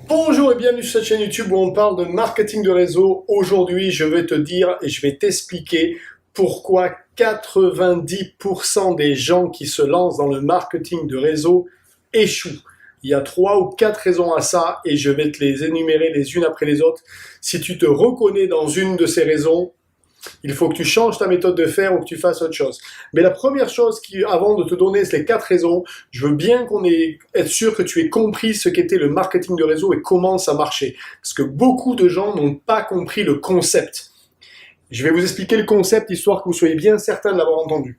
Bonjour et bienvenue sur cette chaîne YouTube où on parle de marketing de réseau. Aujourd'hui, je vais te dire et je vais t'expliquer pourquoi 90% des gens qui se lancent dans le marketing de réseau échouent. Il y a 3 ou 4 raisons à ça et je vais te les énumérer les unes après les autres. Si tu te reconnais dans une de ces raisons, il faut que tu changes ta méthode de faire ou que tu fasses autre chose. Mais la première chose, avant de te donner les 4 raisons, je veux bien être sûr que tu aies compris ce qu'était le marketing de réseau et comment ça marchait. Parce que beaucoup de gens n'ont pas compris le concept. Je vais vous expliquer le concept, histoire que vous soyez bien certain de l'avoir entendu.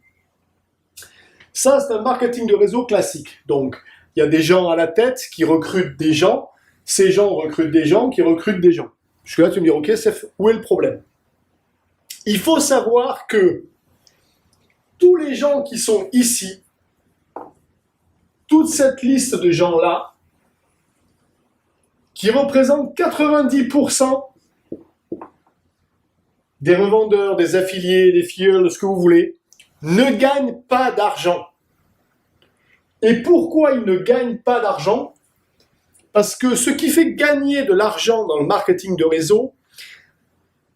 Ça, c'est un marketing de réseau classique. Donc, il y a des gens à la tête qui recrutent des gens. Ces gens recrutent des gens qui recrutent des gens. Jusque-là, tu me dis, ok, Steph, où est le problème ? Il faut savoir que tous les gens qui sont ici, toute cette liste de gens-là, qui représentent 90% des revendeurs, des affiliés, des filleuls, de ce que vous voulez, ne gagnent pas d'argent. Et pourquoi ils ne gagnent pas d'argent ? Parce que ce qui fait gagner de l'argent dans le marketing de réseau,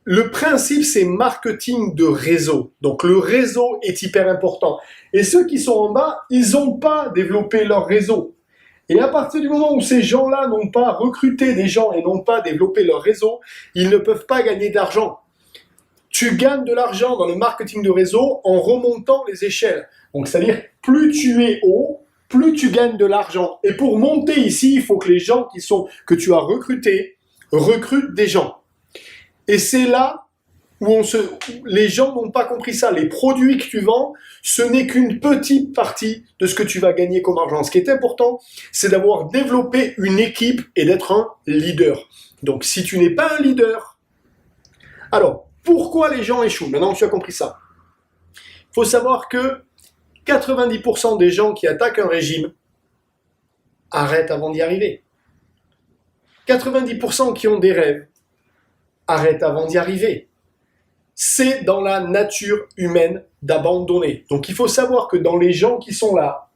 le principe, c'est marketing de réseau. Donc, le réseau est hyper important. Et ceux qui sont en bas, ils n'ont pas développé leur réseau. Et à partir du moment où ces gens-là n'ont pas recruté des gens et n'ont pas développé leur réseau, ils ne peuvent pas gagner d'argent. Tu gagnes de l'argent dans le marketing de réseau en remontant les échelles. Donc, c'est-à-dire, plus tu es haut, plus tu gagnes de l'argent. Et pour monter ici, il faut que les gens que tu as recrutés recrutent des gens. Et c'est là où les gens n'ont pas compris ça. Les produits que tu vends, ce n'est qu'une petite partie de ce que tu vas gagner comme argent. Ce qui est important, c'est d'avoir développé une équipe et d'être un leader. Donc, si tu n'es pas un leader, alors, pourquoi les gens échouent ? Maintenant que tu as compris ça. Il faut savoir que 90% des gens qui attaquent un régime arrêtent avant d'y arriver. 90% qui ont des rêves arrête avant d'y arriver. C'est dans la nature humaine d'abandonner. Donc il faut savoir que dans les gens qui sont là,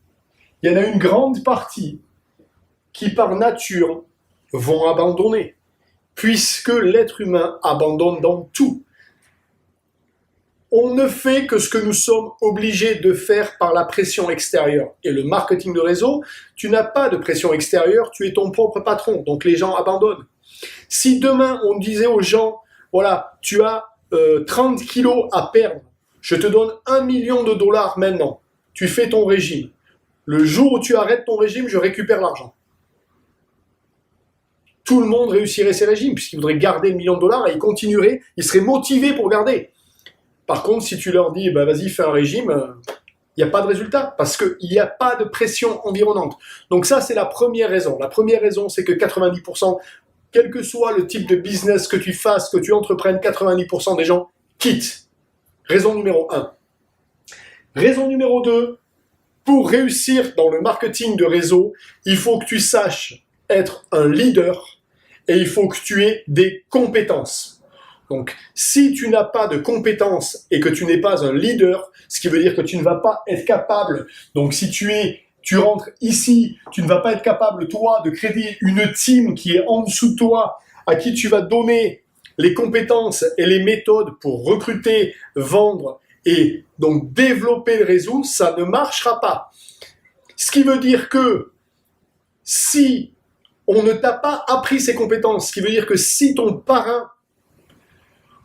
il y en a une grande partie qui par nature vont abandonner, puisque l'être humain abandonne dans tout. On ne fait que ce que nous sommes obligés de faire par la pression extérieure. Et le marketing de réseau, tu n'as pas de pression extérieure, tu es ton propre patron, donc les gens abandonnent. Si demain, on disait aux gens, voilà, tu as 30 kilos à perdre, je te donne $1 million maintenant, tu fais ton régime. Le jour où tu arrêtes ton régime, je récupère l'argent. Tout le monde réussirait ses régimes, puisqu'ils voudraient garder $1 million et ils continueraient, ils seraient motivés pour garder. Par contre, si tu leur dis, vas-y, fais un régime, il n'y a pas de résultat, parce qu'il n'y a pas de pression environnante. Donc ça, c'est la première raison. La première raison, c'est que 90%, quel que soit le type de business que tu fasses, que tu entreprennes, 90% des gens quittent. Raison numéro 1. Raison numéro 2, pour réussir dans le marketing de réseau, il faut que tu saches être un leader et il faut que tu aies des compétences. Donc, si tu n'as pas de compétences et que tu n'es pas un leader, ce qui veut dire que tu ne vas pas être capable, donc si tu rentres ici, tu ne vas pas être capable, toi, de créer une team qui est en dessous de toi, à qui tu vas donner les compétences et les méthodes pour recruter, vendre et donc développer le réseau, ça ne marchera pas. Ce qui veut dire que si on ne t'a pas appris ces compétences, ce qui veut dire que si ton parrain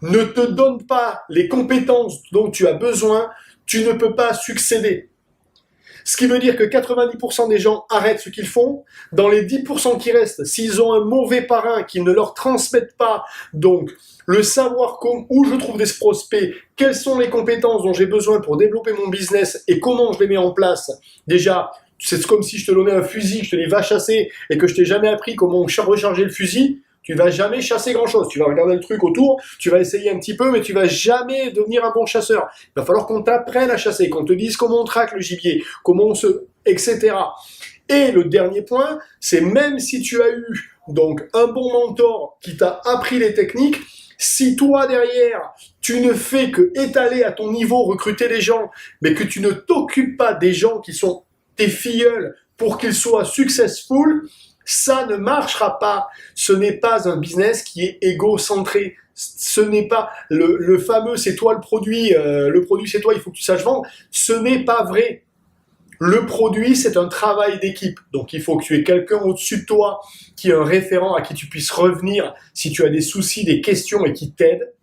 ne te donne pas les compétences dont tu as besoin, tu ne peux pas succéder. Ce qui veut dire que 90% des gens arrêtent ce qu'ils font. Dans les 10% qui restent, s'ils ont un mauvais parrain qui ne leur transmettent pas, donc le savoir où je trouve des prospects, quelles sont les compétences dont j'ai besoin pour développer mon business et comment je les mets en place. Déjà, c'est comme si je te donnais un fusil, je te dis va chasser et que je t'ai jamais appris comment recharger le fusil. Tu vas jamais chasser grand-chose. Tu vas regarder le truc autour, tu vas essayer un petit peu, mais tu vas jamais devenir un bon chasseur. Il va falloir qu'on t'apprenne à chasser, qu'on te dise comment on traque le gibier, etc. Et le dernier point, c'est même si tu as eu donc un bon mentor qui t'a appris les techniques, si toi derrière, tu ne fais que étaler à ton niveau, recruter les gens, mais que tu ne t'occupes pas des gens qui sont tes filleuls pour qu'ils soient successful, Ça ne marchera pas. Ce n'est pas un business qui est égocentré. Ce n'est pas le fameux c'est toi le produit c'est toi, il faut que tu saches vendre. Ce n'est pas vrai. Le produit, c'est un travail d'équipe. Donc, il faut que tu aies quelqu'un au-dessus de toi qui est un référent à qui tu puisses revenir si tu as des soucis, des questions et qui t'aide.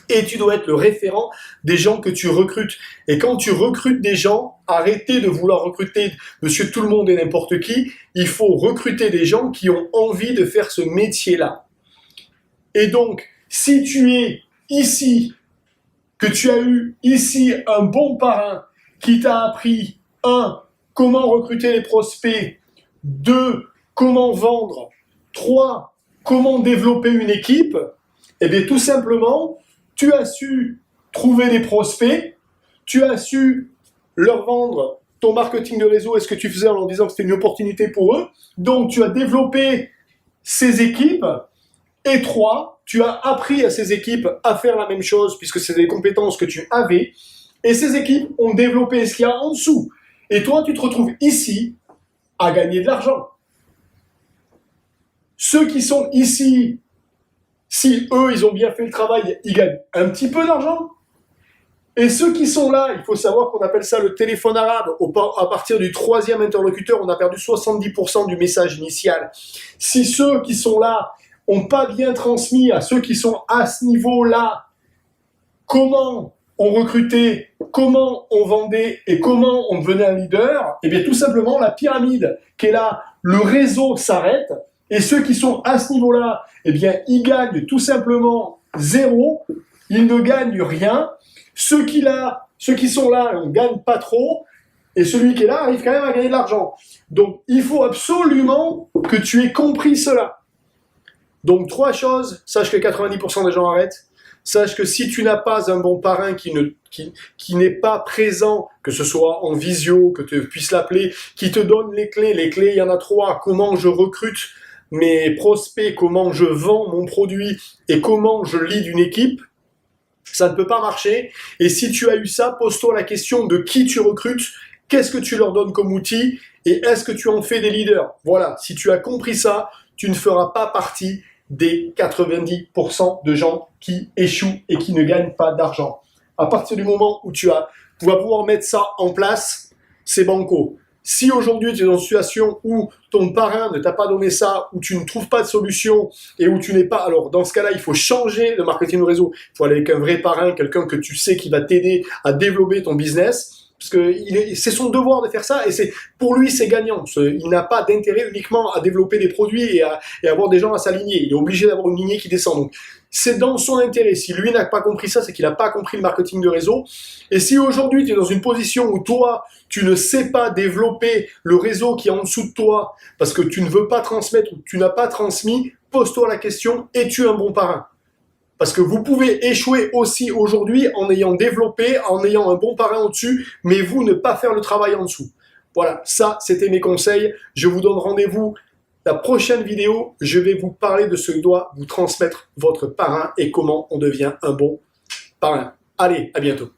Et tu dois être le référent des gens que tu recrutes. Et quand tu recrutes des gens, arrêtez de vouloir recruter monsieur tout le monde et n'importe qui. Il faut recruter des gens qui ont envie de faire ce métier-là. Et donc, si tu es ici, que tu as eu ici un bon parrain qui t'a appris 1. Comment recruter les prospects. 2. Comment vendre. 3. Comment développer une équipe. Eh bien, tout simplement, tu as su trouver des prospects, tu as su leur vendre ton marketing de réseau et ce que tu faisais en leur disant que c'était une opportunité pour eux. Donc, tu as développé ces équipes. Et 3. Tu as appris à ces équipes à faire la même chose puisque c'est des compétences que tu avais. Et ces équipes ont développé ce qu'il y a en dessous. Et toi, tu te retrouves ici à gagner de l'argent. Ceux qui sont ici, si eux, ils ont bien fait le travail, ils gagnent un petit peu d'argent. Et ceux qui sont là, il faut savoir qu'on appelle ça le téléphone arabe. À partir du 3e interlocuteur, on a perdu 70% du message initial. Si ceux qui sont là n'ont pas bien transmis à ceux qui sont à ce niveau-là, comment on recrutait, comment on vendait et comment on devenait un leader, eh bien tout simplement la pyramide qui est là, le réseau s'arrête et ceux qui sont à ce niveau-là, eh bien ils gagnent tout simplement 0, ils ne gagnent rien. Ceux qui sont là, on ne gagne pas trop et celui qui est là arrive quand même à gagner de l'argent. Donc il faut absolument que tu aies compris cela. Donc 3 choses, sache que 90% des gens arrêtent. Sache que si tu n'as pas un bon parrain qui n'est pas présent, que ce soit en visio, que tu puisses l'appeler, qui te donne les clés, il y en a 3, comment je recrute mes prospects, comment je vends mon produit et comment je lead une équipe, ça ne peut pas marcher. Et si tu as eu ça, pose-toi la question de qui tu recrutes, qu'est-ce que tu leur donnes comme outil et est-ce que tu en fais des leaders. Voilà, si tu as compris ça, tu ne feras pas partie des 90% de gens qui échouent et qui ne gagnent pas d'argent. À partir du moment où tu vas pouvoir mettre ça en place, c'est banco. Si aujourd'hui tu es dans une situation où ton parrain ne t'a pas donné ça, où tu ne trouves pas de solution et où tu n'es pas... Alors dans ce cas-là, il faut changer de marketing de réseau. Il faut aller avec un vrai parrain, quelqu'un que tu sais qui va t'aider à développer ton business. Parce que c'est son devoir de faire ça et pour lui c'est gagnant. Il n'a pas d'intérêt uniquement à développer des produits et à avoir des gens à s'aligner. Il est obligé d'avoir une lignée qui descend. Donc c'est dans son intérêt. Si lui n'a pas compris ça, c'est qu'il n'a pas compris le marketing de réseau. Et si aujourd'hui tu es dans une position où toi tu ne sais pas développer le réseau qui est en dessous de toi parce que tu ne veux pas transmettre ou tu n'as pas transmis, pose-toi la question, es-tu un bon parrain ? Parce que vous pouvez échouer aussi aujourd'hui en ayant développé, en ayant un bon parrain au-dessus, mais vous ne pas faire le travail en dessous. Voilà, ça c'était mes conseils. Je vous donne rendez-vous la prochaine vidéo. Je vais vous parler de ce que doit vous transmettre votre parrain et comment on devient un bon parrain. Allez, à bientôt.